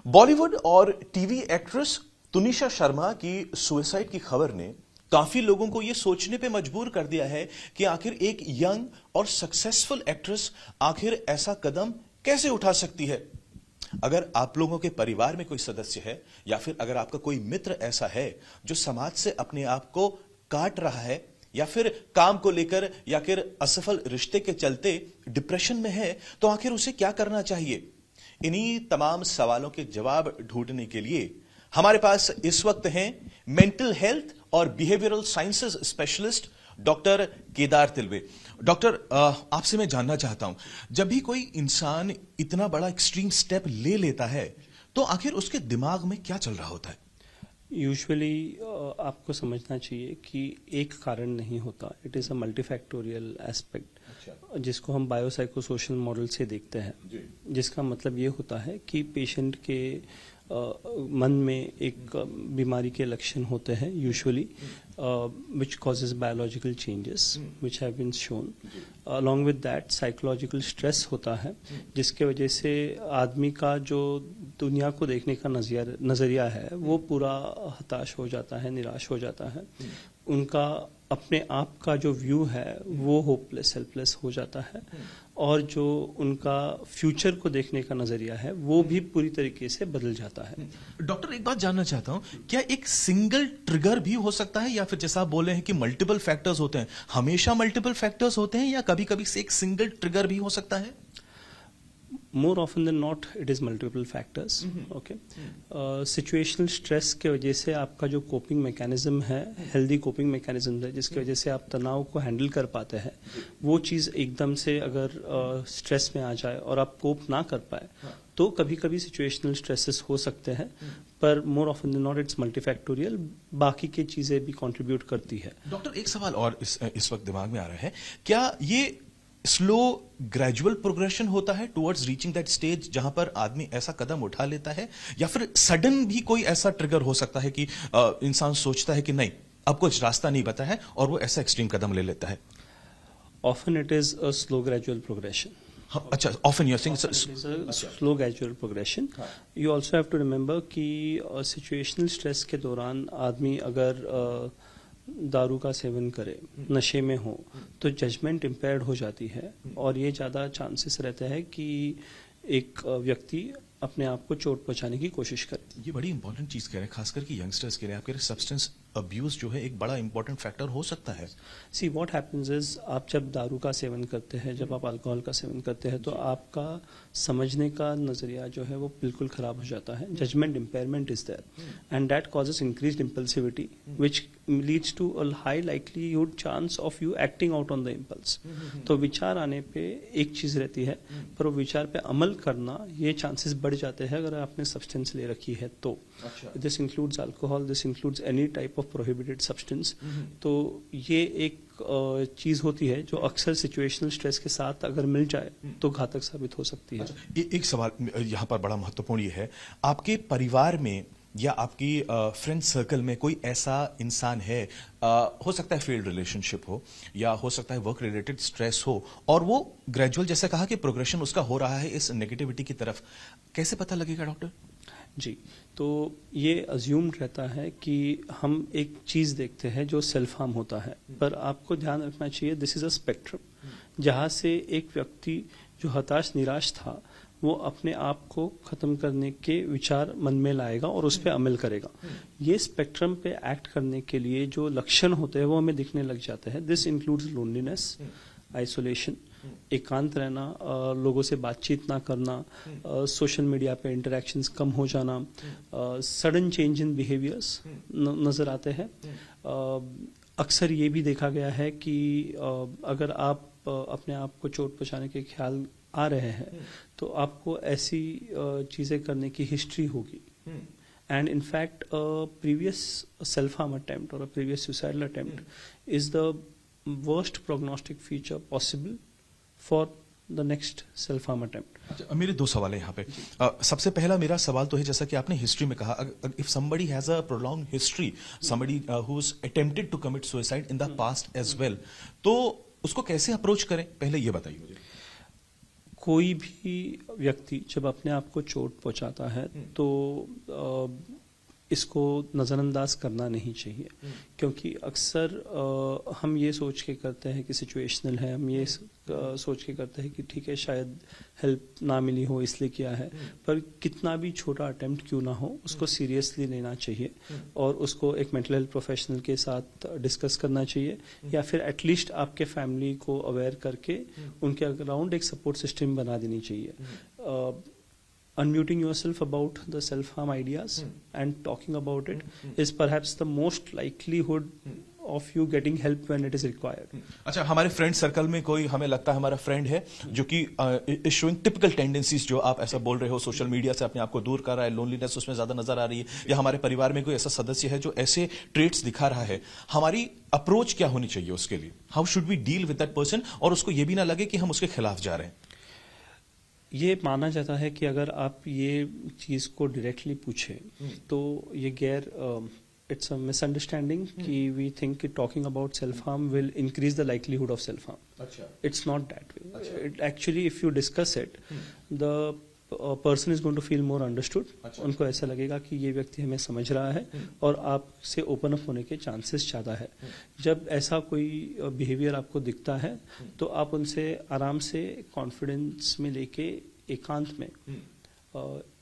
बॉलीवुड और TV actress Tunisha Sharma की suicide की खबर ने काफी लोगों को यह सोचने पे मजबूर कर दिया है कि आखिर एक यंग और सक्सेसफुल एक्ट्रेस आखिर ऐसा कदम कैसे उठा सकती है। अगर आप लोगों के परिवार में कोई सदस्य है या फिर अगर आपका कोई मित्र ऐसा है जो समाज से अपने आप को काट रहा है या फिर काम को लेकर या फिर असफल रिश्ते के चलते डिप्रेशन में है, तो आखिर उसे क्या करना चाहिए। इन्हीं तमाम सवालों के जवाब ढूंढने के लिए हमारे पास इस वक्त हैं मेंटल हेल्थ और behavioural sciences specialist doctor Kedar Tilve. Doctor, आपसे मैं जानना चाहता हूं, जब भी कोई इंसान इतना बड़ा एक्सट्रीम स्टेप ले लेता है तो आखिर उसके दिमाग में क्या चल रहा होता है। यूजुअली आपको समझना चाहिए कि एक कारण नहीं होता, it is a multifactorial aspect जिसको हम बायोसाइकोसोशल मॉडल से देखते हैं, जिसका मतलब ये होता है कि पेशेंट के मन में एक बीमारी के लक्षण होते हैं usually which causes biological changes which have been shown. Along with that psychological stress होता है जिसके वजह से आदमी का जो दुनिया को देखने का नज़रिया है वो पूरा हताश हो जाता है, निराश हो जाता है। उनका अपने आप का जो व्यू है वो होपलेस हेल्पलेस हो जाता है और जो उनका फ्यूचर को देखने का नजरिया है वो भी पूरी तरीके से बदल जाता है। डॉक्टर, एक बात जानना चाहता हूं, क्या एक सिंगल ट्रिगर भी हो सकता है या फिर जैसा आप बोले हैं कि मल्टीपल फैक्टर्स होते हैं, हमेशा मल्टीपल फैक्टर्स होते हैं या कभी कभी से एक सिंगल ट्रिगर भी हो सकता है? More often than not it is multiple factors. Okay, situational stress के वजह से आपका जो कोपिंग मैकेनिज्म है, हेल्दी कोपिंग मैकेनिज्म है जिसकी वजह से आप तनाव को हैंडल कर पाते हैं, वो चीज़ एकदम से अगर स्ट्रेस में आ जाए और आप कोप ना कर पाए तो कभी कभी सिचुएशनल स्ट्रेसेस हो सकते हैं, पर more often than not it's multifactorial, बाकी की चीज़ें भी कंट्रीब्यूट करती है। डॉक्टर, एक सवाल और इस वक्त दिमाग में आ रहा है, क्या ये स्लो ग्रेजुअल प्रोग्रेशन होता है टुवर्ड्स रीचिंग दैट स्टेज जहां पर आदमी ऐसा कदम उठा लेता है, या फिर सडन भी कोई ऐसा ट्रिगर हो सकता है कि इंसान सोचता है कि नहीं अब कुछ रास्ता नहीं बता है और वो ऐसा एक्सट्रीम कदम ले लेता है? Often it is a slow gradual progression. अच्छा, often you are saying slow gradual progression. You also have to remember कि सिचुएशनल स्ट्रेस के दौरान आदमी अगर दारू का सेवन करे, नशे में हो, तो जजमेंट इम्पेयर्ड हो जाती है और ये ज़्यादा चांसेस रहते हैं कि एक व्यक्ति अपने आप को चोट पहुंचाने की कोशिश करे। ये बड़ी इंपॉर्टेंट चीज कह रहे हैं, खासकर कि यंगस्टर्स के लिए आपके सब्सटेंस अब्यूज जो है एक बड़ा इंपॉर्टेंट फैक्टर हो सकता है। सी व्हाट हैपेंस इज, आप जब दारू का सेवन करते हैं, जब आप अल्कोहल का सेवन करते हैं, तो आपका समझने का नजरिया जो है वो बिल्कुल खराब हो जाता है। Judgement impairment is there and that causes increased impulsivity which leads to a high likelihood chance of you acting out on the impulse. तो विचार आने पे एक चीज रहती है, पर वो विचार पे अमल करना ये चांसेस बढ़ जाते हैं अगर आपने सब्सटेंस ले रखी है तो। This includes alcohol, this includes any type of prohibited substance. तो ये एक चीज होती है जो अक्सर सिचुएशनल स्ट्रेस के साथ अगर मिल जाए तो घातक साबित हो सकती है। एक सवाल यहाँ पर बड़ा महत्वपूर्ण ये है, आपके परिवार में या आपकी फ्रेंड सर्कल में कोई ऐसा इंसान है, हो सकता है फेल्ड रिलेशनशिप हो या हो सकता है वर्क रिलेटेड स्ट्रेस हो, और वो ग्रेजुअल जैसे कहा कि प्रोग्रेशन उसका हो रहा है इस नेगेटिविटी की तरफ, कैसे पता लगेगा डॉक्टर? जी, तो ये अज्यूम्ड रहता है कि हम एक चीज़ देखते हैं जो सेल्फ हार्म होता है, पर आपको ध्यान रखना चाहिए दिस इज़ अ स्पेक्ट्रम, जहाँ से एक व्यक्ति जो हताश निराश था वो अपने आप को खत्म करने के विचार मन में लाएगा और उस पर अमल करेगा। ये स्पेक्ट्रम पे एक्ट करने के लिए जो लक्षण होते हैं वो हमें दिखने लग जाते हैं। दिस इंक्लूड्स लोनलीनेस, आइसोलेशन, एकांत रहना, लोगों से बातचीत ना करना, सोशल मीडिया पे इंटरेक्शंस कम हो जाना, सडन चेंज इन बिहेवियर्स नजर आते हैं। अक्सर ये भी देखा गया है कि अगर आप अपने आप को चोट पहुंचाने के ख्याल आ रहे हैं तो आपको ऐसी चीजें करने की हिस्ट्री होगी। And in fact a previous self-harm attempt or a previous suicidal attempt is the worst prognostic feature possible for the next self-harm attempt. मेरे दो सवाल है यहाँ पे। सबसे पहला मेरा सवाल तो है, जैसा कि आपने हिस्ट्री में कहा, if somebody has a prolonged history, somebody who's attempted to commit suicide in the past as well, तो उसको कैसे अप्रोच करें, पहले ये बताइए मुझे। कोई भी व्यक्ति जब अपने आप को चोट पहुंचाता है तो इसको नज़रअंदाज करना नहीं चाहिए, क्योंकि अक्सर हम ये सोच के करते हैं कि सिचुएशनल है, हम ये सोच के करते हैं कि ठीक है शायद हेल्प ना मिली हो इसलिए किया है, पर कितना भी छोटा अटेम्प्ट क्यों ना हो उसको सीरियसली लेना चाहिए और उसको एक मेंटल हेल्थ प्रोफेशनल के साथ डिस्कस करना चाहिए, या फिर एटलीस्ट आपके फैमिली को अवेयर करके उनके अराउंड एक सपोर्ट सिस्टम बना देनी चाहिए. Unmuting yourself about the self-harm ideas and talking about it is perhaps the most likelihood of you getting help when it is required. अच्छा, हमारे फ्रेंड सर्कल में कोई हमें लगता है हमारा फ्रेंड है जो कि इज शोइंग टिपिकल टेंडेंसीज, जो आप ऐसा बोल रहे हो, सोशल मीडिया से अपने आप को दूर कर रहा है, लोनलीनेस उसमें ज्यादा नजर आ रही है, या हमारे परिवार में कोई ऐसा सदस्य है जो ऐसे ट्रेट्स दिखा रहा है, हमारी अप्रोच क्या होनी चाहिए उसके लिए? How should we deal with that person और उसको ये भी ना लगे कि हम उसके खिलाफ जा रहे हैं? ये माना जाता है कि अगर आप ये चीज को डायरेक्टली पूछें तो ये गैर इट्स अ मिसअंडरस्टैंडिंग कि वी थिंक कि talking about self harm will increase the likelihood of self harm. It's not that way. Actually if you discuss it the person is going to feel more understood. उनको ऐसा लगेगा कि ये व्यक्ति हमें समझ रहा है और आपसे ओपन अप होने के चांसेस ज्यादा है. जब ऐसा कोई बिहेवियर आपको दिखता है तो आप उनसे आराम से कॉन्फिडेंस में लेके एकांत में,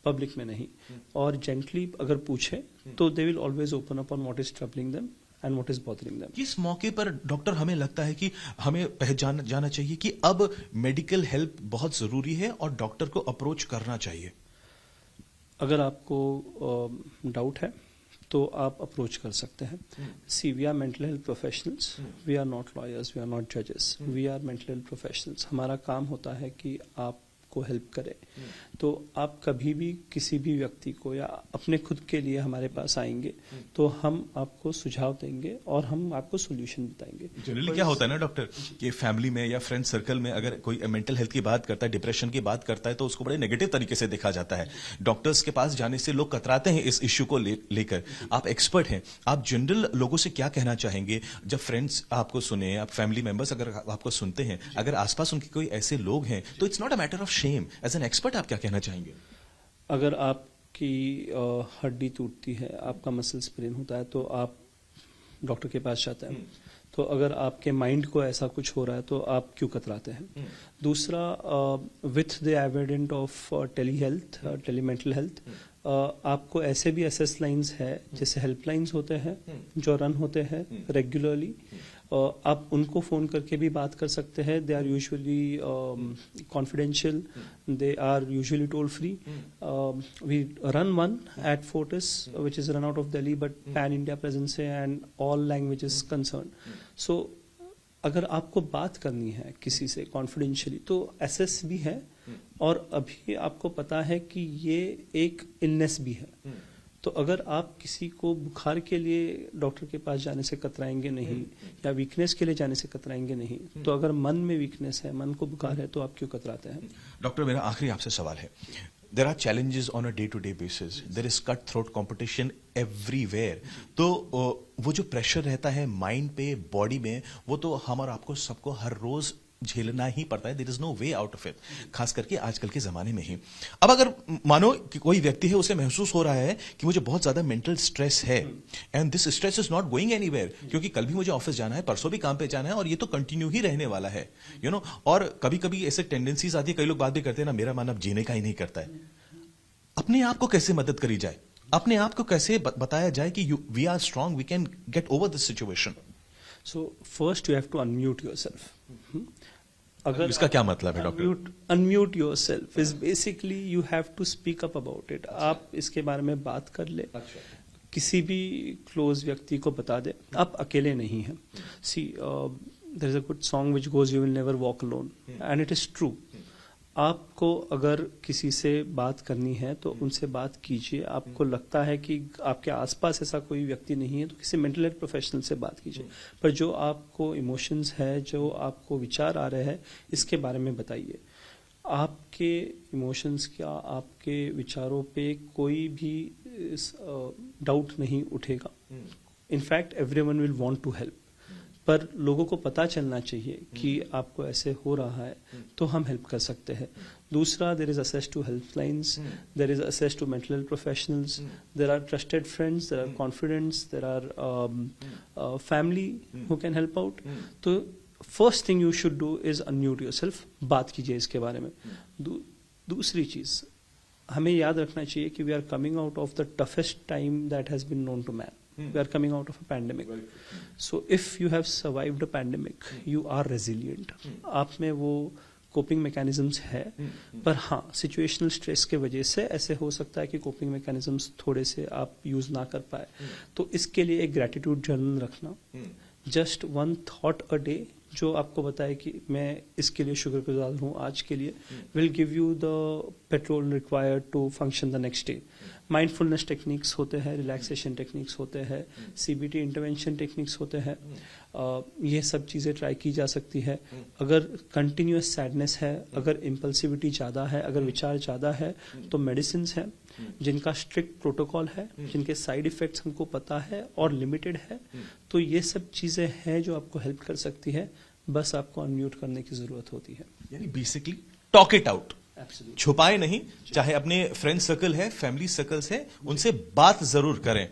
पब्लिक में नहीं, और जेंटली अगर पूछे तो they will always open up on what is troubling them and what is bothering them. इस मौके पर डॉक्टर हमें लगता है कि हमें पहचान जाना चाहिए कि अब मेडिकल हेल्प बहुत जरूरी है और डॉक्टर को अप्रोच करना चाहिए. अगर आपको डाउट है तो आप अप्रोच कर सकते हैं. See we are mental health professionals, we are not lawyers, we are not जजेस, we are mental health professionals. हमारा काम होता है कि आप को हेल्प करें. तो आप कभी भी किसी भी व्यक्ति को या अपने खुद के लिए हमारे पास आएंगे तो हम आपको सुझाव देंगे और हम आपको सोल्यूशन बताएंगे. जनरली क्या होता है ना डॉक्टर, कि फैमिली में या फ्रेंड सर्कल में अगर कोई मेंटल हेल्थ की बात करता है, डिप्रेशन की बात करता है, तो उसको बड़े नेगेटिव तरीके से देखा जाता है. डॉक्टर्स के पास जाने से लोग कतराते हैं इस इश्यू को लेकर. आप एक्सपर्ट हैं, आप जनरल लोगों से क्या कहना चाहेंगे जब फ्रेंड्स आपको सुने, आप फैमिली मेंबर्स अगर आपको सुनते हैं, अगर आसपास उनके कोई ऐसे लोग हैं, तो it's not a matter of shame. As an expert आप क्या कहना चाहेंगे? अगर आपकी हड्डी टूटती है, आपका मसल स्प्रेन होता है तो आप डॉक्टर के पास जाते हैं. तो अगर आपके माइंड को ऐसा कुछ हो रहा है तो आप क्यों कतराते हैं? दूसरा, with the evident of tele health, tele mental health, आपको ऐसे भी एसएस लाइंस है, जैसे हेल्पलाइंस होते हैं जो रन होते हैं रेगुलरली. आप उनको फोन करके भी बात कर सकते हैं. They are usually confidential, they are usually toll free. We run one at Fortis which is run out of Delhi, but pan India presence है and all languages concern. So अगर आपको बात करनी है किसी से कॉन्फिडेंशियली तो एसएस भी है, और अभी आपको पता है कि ये एक इलनेस भी है. तो अगर आप किसी को बुखार के लिए डॉक्टर के पास जाने से कतराएंगे नहीं, या वीकनेस के लिए जाने से कतराएंगे नहीं, तो अगर मन में वीकनेस है, मन को बुखार है, तो आप क्यों कतराते हैं? डॉक्टर, मेरा आखिरी आपसे सवाल है. There are challenges on a day-to-day basis. There is cutthroat competition everywhere. तो वो जो प्रेशर रहता है माइंड पे, बॉडी में, वो तो हम और आपको सबको हर रोज झेलना ही पड़ता है. There is no way out of it, खास करके आजकल के जमाने में ही. अब अगर मानो कि कोई व्यक्ति है, उसे महसूस हो रहा है कि मुझे बहुत ज्यादा मेंटल स्ट्रेस है, and this stress is not going anywhere, क्योंकि कल भी मुझे ऑफिस जाना है, परसों भी काम पे जाना है, और ये तो कंटिन्यू ही रहने वाला है, यू नो. और कभी कभी ऐसे टेंडेंसीज आती है, कई लोग बात भी करते हैं ना, मेरा मन अब जीने का ही नहीं करता है. अपने आप को कैसे मदद करी जाए? अपने आप को कैसे बताया जाए कि we are strong, we can get over this situation? So first you have to unmute yourself. अगर इसका क्या मतलब है doctor? Unmute yourself is basically you have to speak up about it. आप इसके बारे में बात कर ले, किसी भी क्लोज व्यक्ति को बता दे, आप अकेले नहीं हैं. See there is a good song which goes you will never walk alone, and it is true. आपको अगर किसी से बात करनी है तो उनसे बात कीजिए. आपको लगता है कि आपके आसपास ऐसा कोई व्यक्ति नहीं है तो किसी मेंटल हेल्थ प्रोफेशनल से बात कीजिए. पर जो आपको इमोशंस है, जो आपको विचार आ रहे हैं, इसके बारे में बताइए. आपके इमोशंस क्या, आपके विचारों पे कोई भी डाउट नहीं उठेगा. In fact everyone will want to help. पर लोगों को पता चलना चाहिए कि आपको ऐसे हो रहा है तो हम हेल्प कर सकते हैं। दूसरा, there is access to helplines, there is access to mental health professionals, there are trusted friends, there are confidants, there are family who can help out. तो first thing you should do is unmute yourself, बात कीजिए इसके बारे में। दूसरी चीज हमें याद रखना चाहिए कि we are coming out of the toughest time that has been known to man. We are coming out of a pandemic. So if you have survived a pandemic, you are resilient. आप में वो coping mechanisms है, पर हाँ situational stress के वजह से ऐसे हो सकता है कि कोपिंग मैकेनिज्म्स थोड़े से आप यूज ना कर पाए। तो इसके लिए एक ग्रैटिट्यूड जर्नल रखना, जस्ट 1 थॉट अ डे जो आपको बताए कि मैं इसके लिए शुक्रगुजार हूँ आज के लिए, will give you the petrol required to function the next day. Mindfulness techniques होते हैं, रिलैक्सेशन टेक्निक्स होते हैं, सीबीटी इंटरवेंशन टेक्निक्स होते हैं, ये सब चीज़ें ट्राई की जा सकती है। अगर कंटिन्यूअस सैडनेस है, अगर इम्पल्सिविटी ज़्यादा है, अगर विचार ज़्यादा है, तो मेडिसिन है जिनका स्ट्रिक्ट प्रोटोकॉल है, जिनके साइड इफेक्ट्स हमको पता है और लिमिटेड है। तो ये सब चीज़ें हैं जो आपको हेल्प कर सकती है, बस आपको अनम्यूट करने की जरूरत होती है। यानी बेसिकली टॉक इट आउट, छुपाए नहीं, चाहे अपने फ्रेंड सर्कल है, फैमिली सर्कल्स है, उनसे बात जरूर करें।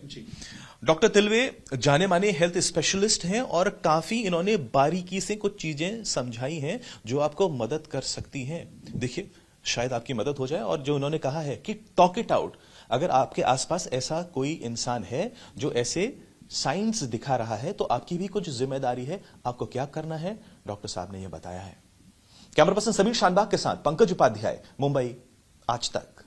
डॉक्टर तिलवे जाने माने हेल्थ स्पेशलिस्ट हैं और काफी इन्होंने बारीकी से कुछ चीजें समझाई हैं जो आपको मदद कर सकती हैं। देखिए शायद आपकी मदद हो जाए। और जो उन्होंने कहा है कि टॉक इट आउट, अगर आपके आसपास ऐसा कोई इंसान है जो ऐसे साइंस दिखा रहा है तो आपकी भी कुछ जिम्मेदारी है, आपको क्या करना है डॉक्टर साहब ने यह बताया है। कैमरा पर्सन समीर शानबाग के साथ पंकज उपाध्याय, मुंबई, आज तक।